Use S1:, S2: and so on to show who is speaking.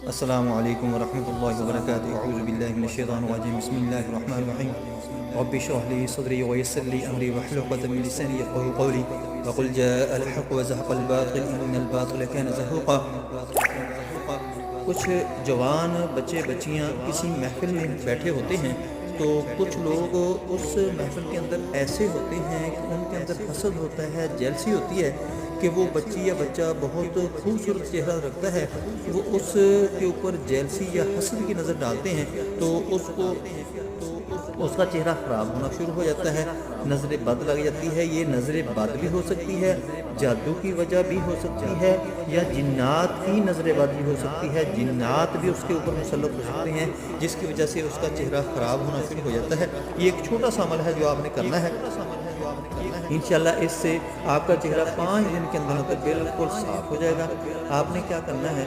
S1: السلام علیکم ورحمۃ اللہ وبرکاتہ۔ اعوذ باللہ من الشیطان الرجیم، بسم اللہ الرحمن الرحیم۔ رب اشرح لي صدری ویسر لي امری واحلل عقدۃ من لسانی یفقهوا قولی وقل جاء الحق وزهق الباطل ان الباطل كان زهوقا۔ کچھ جوان بچے بچیاں کسی محفل میں بیٹھے ہوتے ہیں تو کچھ لوگ اس محفل کے اندر ایسے ہوتے ہیں کہ ان کے اندر حسد ہوتا ہے، جیلسی ہوتی ہے کہ وہ بچی یا بچہ بہت خوبصورت چہرہ رکھتا ہے، وہ اس کے اوپر جیلسی یا حسد کی نظر ڈالتے ہیں تو اس کا چہرہ خراب ہونا شروع ہو جاتا ہے، نظر بد لگ جاتی ہے۔ یہ نظر بد بھی ہو سکتی ہے، جادو کی وجہ بھی ہو سکتی ہے، یا جنات کی نظر بد بھی ہو سکتی ہے، جنات بھی اس کے اوپر مسلط ہو سکتے ہیں جس کی وجہ سے اس کا چہرہ خراب ہونا شروع ہو جاتا ہے۔ یہ ایک چھوٹا سا عمل ہے جو آپ نے کرنا ہے، انشاءاللہ اس سے آپ کا چہرہ 5 دن کے اندر بالکل صاف ہو جائے گا۔ آپ نے کیا کرنا ہے